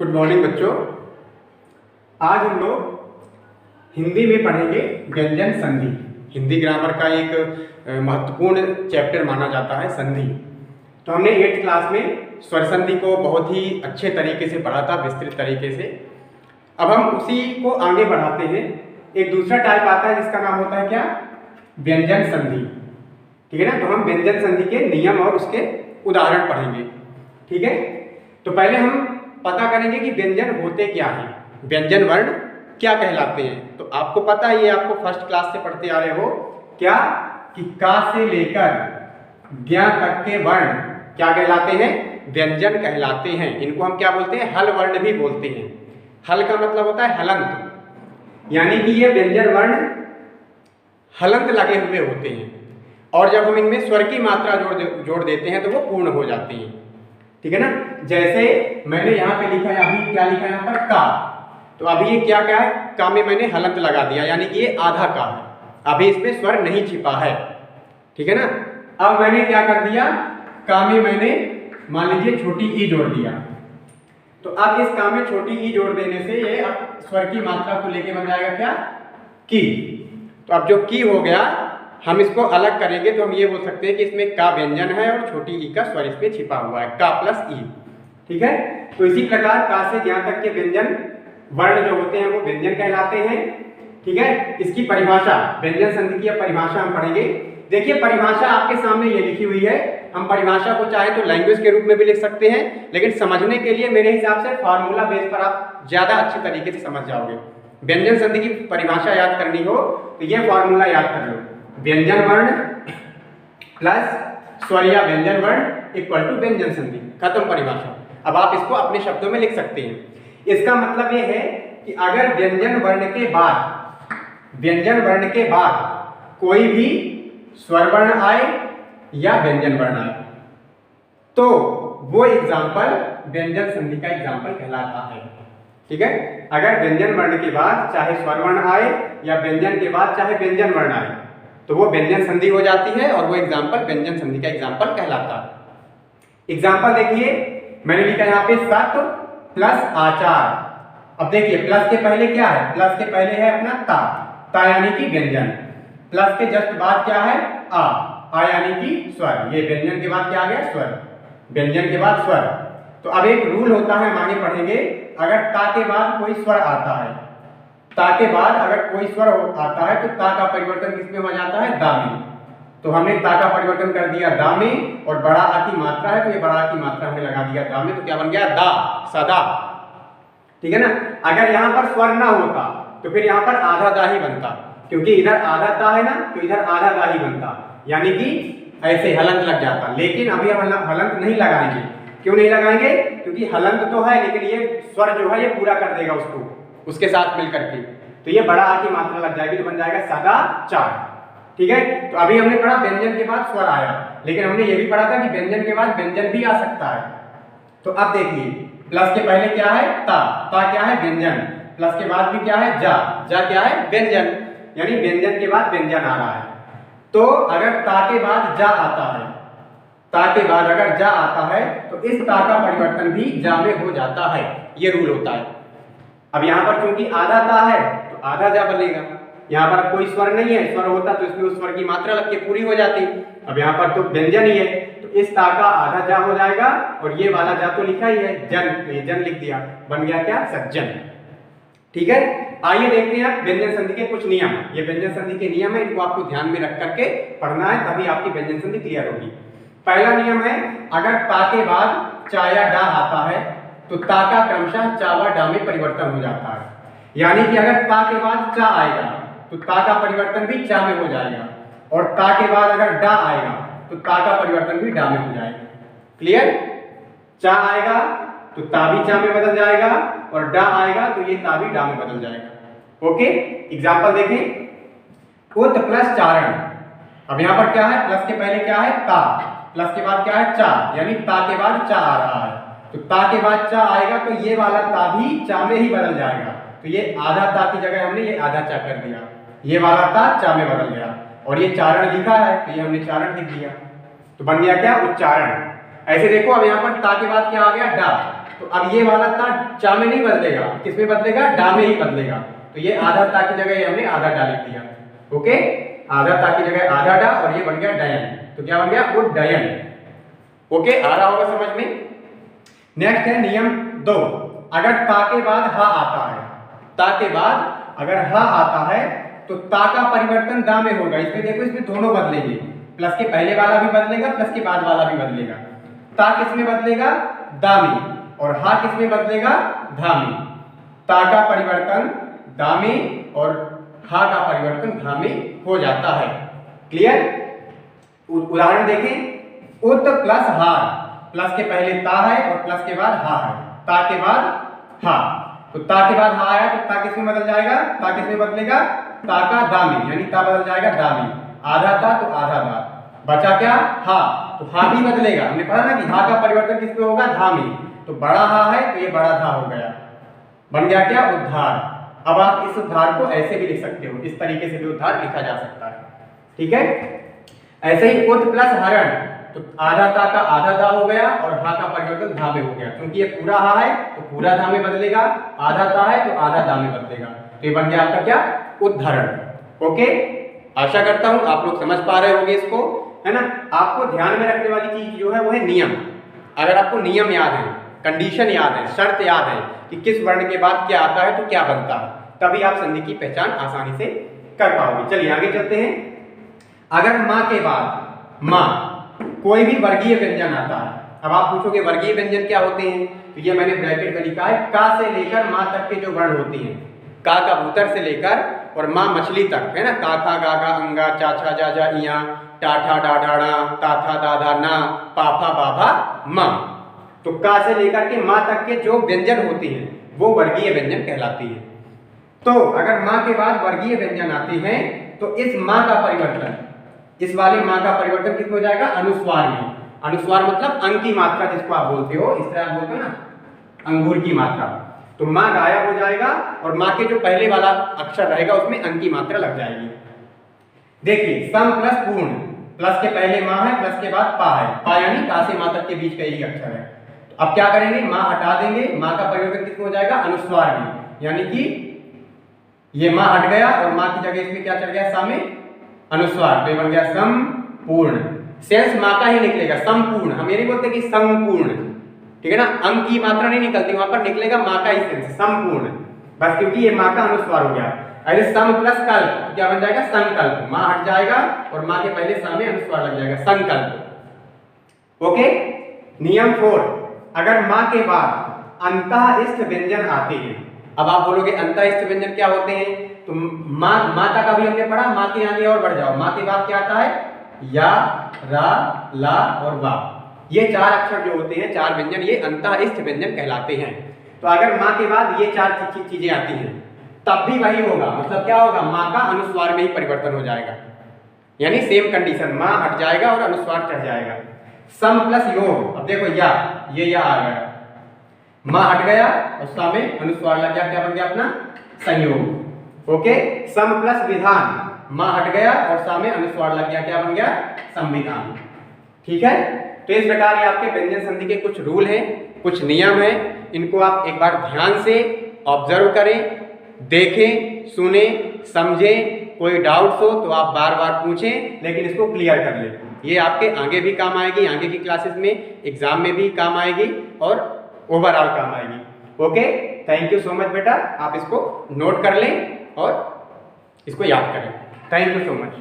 Good morning बच्चों। आज हम लोग हिंदी में पढ़ेंगे व्यंजन संधि। हिंदी ग्रामर का एक महत्वपूर्ण चैप्टर माना जाता है संधि। तो हमने 8th क्लास में स्वर संधि को बहुत ही अच्छे तरीके से पढ़ा था, विस्तृत तरीके से। अब हम उसी को आगे बढ़ाते हैं। एक दूसरा टाइप आता है जिसका नाम होता है क्या? व्यंजन संधि। ठीक है ना। तो हम व्यंजन संधि के नियम और उसके उदाहरण पढ़ेंगे। ठीक है। तो पहले हम पता करेंगे कि व्यंजन होते क्या हैं, व्यंजन वर्ण क्या कहलाते हैं। तो आपको पता है, ये आपको फर्स्ट क्लास से पढ़ते आ रहे हो क्या, कि का से लेकर ज्ञ तक के वर्ण क्या कहलाते हैं? व्यंजन कहलाते हैं। इनको हम क्या बोलते हैं? हल वर्ण भी बोलते हैं। हल का मतलब होता है हलंत, यानी कि ये व्यंजन वर्ण हलंत लगे हुए होते हैं, और जब हम इनमें स्वर की मात्रा जोड़ देते हैं तो वो पूर्ण हो जाती हैं। ठीक है ना। जैसे मैंने यहाँ पे लिखा है, अभी क्या लिखा है यहाँ पर? का। तो अभी ये क्या है? का में मैंने हलंत लगा दिया, यानी कि ये आधा का है। अभी इसमें स्वर नहीं छिपा है। ठीक है ना। अब मैंने क्या कर दिया? का में मैंने मान लीजिए छोटी ई जोड़ दिया। तो अब इस का में छोटी ई जोड़ देने से ये अब स्वर की मात्रा को लेके बन जाएगा क्या? की। तो अब जो की हो गया, हम इसको अलग करेंगे तो हम ये बोल सकते हैं कि इसमें का व्यंजन है और छोटी ई का स्वर इसमें छिपा हुआ है, का प्लस ई। ठीक है। तो इसी प्रकार का से ज्ञ तक के व्यंजन वर्ण जो होते हैं वो व्यंजन कहलाते हैं। ठीक है। इसकी परिभाषा, व्यंजन संधि की परिभाषा हम पढ़ेंगे। देखिए परिभाषा आपके सामने ये लिखी हुई है। हम परिभाषा को चाहे तो लैंग्वेज के रूप में भी लिख सकते हैं, लेकिन समझने के लिए मेरे हिसाब से फार्मूला बेस पर आप ज्यादा अच्छी तरीके से समझ जाओगे। व्यंजन संधि की परिभाषा याद करनी हो तो ये फार्मूला याद कर लो। व्यंजन वर्ण प्लस स्वर या व्यंजन वर्ण इक्वल टू व्यंजन संधि। खत्म परिभाषा। अब आप इसको अपने शब्दों में लिख सकते हैं। इसका मतलब ये है कि अगर व्यंजन वर्ण के बाद कोई भी स्वर वर्ण आए या व्यंजन वर्ण आए तो वो एग्जाम्पल व्यंजन संधि का एग्जाम्पल कहलाता है। ठीक है। अगर व्यंजन वर्ण के बाद चाहे स्वर वर्ण आए या व्यंजन के बाद चाहे व्यंजन वर्ण आए तो वो व्यंजन संधि हो जाती है, और वो एग्जाम्पल व्यंजन संधि का एग्जाम्पल कहलाता है। एग्जाम्पल देखिए, मैंने लिखा यहाँ पे सत प्लस आचार। अब देखिए प्लस के पहले क्या है? प्लस के पहले है अपना ता यानी कि व्यंजन। प्लस के जस्ट बाद क्या है? आ यानी कि स्वर। ये व्यंजन के बाद क्या आ गया? स्वर। व्यंजन के बाद स्वर। तो अब एक रूल होता है, हम आगे पढ़ेंगे। अगर ता के बाद कोई स्वर आता है, ता के बाद अगर कोई स्वर आता है तो ता का परिवर्तन किसमें हो जाता है? दा में। तो हमने ता का परिवर्तन कर दिया दा में, और बड़ा आ की मात्रा है तो ये बड़ा आ की मात्रा हमने लगा दिया दा में, तो क्या बन गया? दा, सदा। ठीक है ना। अगर यहाँ पर स्वर ना होता तो फिर यहाँ पर आधा दा ही बनता, क्योंकि इधर आधा ता है ना, तो इधर आधा दा ही बनता, यानी कि ऐसे हलंत लग जाता। लेकिन अभी हम हलंत नहीं लगाएंगे। क्यों नहीं लगाएंगे? क्योंकि हलंत तो है, लेकिन ये स्वर जो है ये पूरा कर देगा उसको, उसके साथ मिल करके। तो ये बड़ा आ की मात्रा लग जाएगी, तो बन जाएगा सदा चार। ठीक है। तो अभी हमने पढ़ा व्यंजन के बाद स्वर आया, लेकिन हमने ये भी पढ़ा था कि व्यंजन के बाद व्यंजन भी आ सकता है। तो अब देखिए प्लस के पहले क्या है? ता क्या है? व्यंजन। प्लस के बाद भी क्या है? जा क्या है? व्यंजन। यानी व्यंजन के बाद व्यंजन आ रहा है। तो अगर ता के बाद जा आता है, ता के बाद अगर जा आता है तो इस ता का परिवर्तन भी जा में हो जाता है। ये रूल होता है। अब यहाँ पर चूंकि आधा ता है तो आधा जा बनेगा। यहाँ पर कोई स्वर नहीं है, स्वर होता तो इसमें उस स्वर की मात्रा लग के पूरी हो जाती। अब यहाँ पर तो व्यंजन ही है, तो इस ता का आधा जा हो जाएगा, और ये वाला जा तो लिखा ही है जन, तो ये जन लिख दिया, बन गया क्या? सज्जन। ठीक है। आइए देखते हैं व्यंजन संधि के कुछ नियम। ये व्यंजन संधि के नियम है, इनको आपको ध्यान में रख करके पढ़ना है, तभी आपकी व्यंजन संधि क्लियर होगी। पहला नियम है, अगर ता के बाद चा या डा आता है तो ता का क्रमशः चा व डा में परिवर्तन हो जाता है। यानी कि अगर ता के बाद चा आएगा तो ता का परिवर्तन भी चा में हो जाएगा, और ता के बाद अगर डा आएगा तो ता का परिवर्तन भी डा में हो जाएगा। क्लियर? चा आएगा तो ता भी चा में बदल जाएगा, और डा आएगा तो ये ता भी डा में बदल जाएगा। ओके। एग्जाम्पल देखें। उत प्लस चारण। अब यहाँ पर क्या है? प्लस के पहले क्या है? ता। प्लस के बाद क्या है? चा, यानी ता के बाद चा आ रहा है, तो ता के बाद चा आएगा तो ये वाला ता भी चा में ही बदल जाएगा। तो ये आधा ता की जगह हमने ये आधा चा कर दिया, ये वाला ता चा में बदल गया, और ये चारण लिखा है तो ये हमने चारण लिख दिया, तो बन गया क्या? उच्चारण। ऐसे देखो, अब यहाँ पर ता के बाद क्या आ गया? डा। तो अब ये वाला ता चा में नहीं बदलेगा, किसमें बदलेगा, डा में ही बदलेगा। तो ये आधा ता की जगह हमने आधा डा लिख दिया। ओके, आधा ता की जगह आधा डा और ये बन गया डयन। तो क्या बन गया, उड्डयन। ओके, आ रहा होगा समझ में। नेक्स्ट है नियम 2। अगर ता के बाद हा आता है, ता के बाद अगर हा आता है तो ता का परिवर्तन दा में होगा। इसमें देखो, इसमें दोनों बदलेंगे, प्लस के पहले वाला भी बदलेगा, प्लस के बाद वाला भी बदलेगा। ता किस में बदलेगा, दा में, और हा किस में बदलेगा, धा में। ता का परिवर्तन दा में और हा का परिवर्तन धा में हो जाता है। क्लियर। उदाहरण देखें, उत प्लस हार, प्लस के पहले ता है और प्लस के बाद हा है, ता के बाद हा। तो ता के बाद हा आया तो ता किस में बदल जाएगा, ता किस में बदलेगा, ता का दा में, यानी ता बदल जाएगा दा में। आधा ता तो आधा दा, बचा क्या, हा। तो हा भी बदलेगा, हमने पढ़ा ना कि हा का परिवर्तन किस में होगा, धा में। तो बड़ा हा है तो ये बड़ा धा हो गया, बन गया क्या, उद्धार। अब आप इस उद्धार को ऐसे भी लिख सकते हो, इस तरीके से भी उद्धार लिखा जा सकता है। ठीक है। ऐसे ही उत प्लस हरण, तो आधा ता का आधा दा हो गया और हा का परिवर्तन धा में हो गया। क्योंकि ये पूरा हा है तो पूरा धा में बदलेगा, आधा ता है तो आधा दा में बदलेगा। तो ये बन गया आपका क्या, उद्धरण। ओके, आशा करता हूं आप लोग समझ पा रहे होंगे इसको, है ना। आपको ध्यान में रखने वाली चीज जो है वो है नियम। अगर आपको नियम याद है, कंडीशन याद है, शर्त याद है कि किस वर्ण के बाद क्या आता है तो क्या बनता है, तभी आप संधि की पहचान आसानी से कर पाओगे। चलिए आगे चलते हैं। अगर मां के बाद मां कोई भी वर्गीय व्यंजन आता है, अब आप पूछोगे वर्गीय व्यंजन क्या होते हैं, तो ये मैंने ब्रैकेट में लिखा है, का से लेकर मां तक के जो वर्ण होती हैं, का कबूतर से लेकर और मां मछली तक, है ना। का खा गा गा अंगा चा छा जा जा इया टा ठा डा डा डा ता था दा धा ना पा फा बा भा मां। तो का से लेकर के मां तक के जो व्यंजन होती हैं वो वर्गीय व्यंजन कहलाती है। तो अगर मां के बाद वर्गीय व्यंजन आते हैं तो इस मां का परिवर्तन, इस वाले मां का परिवर्तन किस में हो जाएगा, अनुस्वार में। अनुस्वार मतलब अंग की मात्रा जिसको आप बोलते हो, इस तरह आप बोलते हो ना, अंगूर की मात्रा। तो मां गायब हो जाएगा और मां के जो पहले वाला अक्षर रहेगा उसमें अंग की मात्रा लग जाएगी। देखिए, सम प्लस पूर्ण, प्लस के पहले मां है, प्लस के बाद पा है, पा यानी का से मां तक के बीच का एक अक्षर है। तो अब क्या करेंगे, मां हटा देंगे, मां का परिवर्तन किस में हो जाएगा, अनुस्वार में, यानी कि ये मां हट गया और मां की जगह इसमें क्या चल गया, सा में अनुस्वार, तो बन गया संपूर्ण। सेंस मां का ही निकलेगा, संपूर्ण। हम ये नहीं बोलते कि संपूर्ण, ठीक है ना, अंग की मात्रा नहीं निकलती, वहां पर निकलेगा मां का ही सेंस, संपूर्ण, बस क्योंकि ये मां का अनुस्वार हो गया। अरे सम प्लस कल्प, तो क्या बन जाएगा, संकल्प। मां हट जाएगा और मां के पहले सा में अनुस्वार लग जाएगा, संकल्प। ओके। नियम 4, अगर मां के बाद अंतःस्थ व्यंजन आते हैं। अब आप बोलोगे अंतःस्थ व्यंजन क्या होते हैं, तो मां तक अभी हमने पढ़ा, मां के आगे और बढ़ जाओ, मां के बाद क्या आता है, या, रा, ला और वा। ये चार अक्षर जो होते हैं, चार व्यंजन, ये अंतःस्थ व्यंजन कहलाते हैं। तो अगर मां के बाद ये चार चीजें आती हैं तब भी वही होगा, मतलब क्या होगा, मां का अनुस्वार में ही परिवर्तन हो जाएगा, यानी सेम कंडीशन, मां हट जाएगा और अनुस्वार चढ़ जाएगा। सम प्लस योग, अब देखो या, ये या आ गया, मां हट गया और सा में अनुस्वार लग गया, क्या बन गया अपना, संयोग। ओके। सम प्लस विधान, मां हट गया और सा में अनुस्वार लग गया, क्या बन गया, संविधान। ठीक है। तो इस प्रकार ये आपके व्यंजन संधि के कुछ रूल हैं, कुछ नियम हैं, इनको आप एक बार ध्यान से ऑब्जर्व करें, देखें, सुने, समझें। कोई डाउट्स हो तो आप बार बार पूछें, लेकिन इसको क्लियर कर लें। ये आपके आगे भी काम आएगी, आगे की क्लासेस में, एग्जाम में भी काम आएगी और ओवरऑल काम आएगी। Okay, thank you so much बेटा, आप इसको नोट कर लें और इसको याद करें। Thank you so much.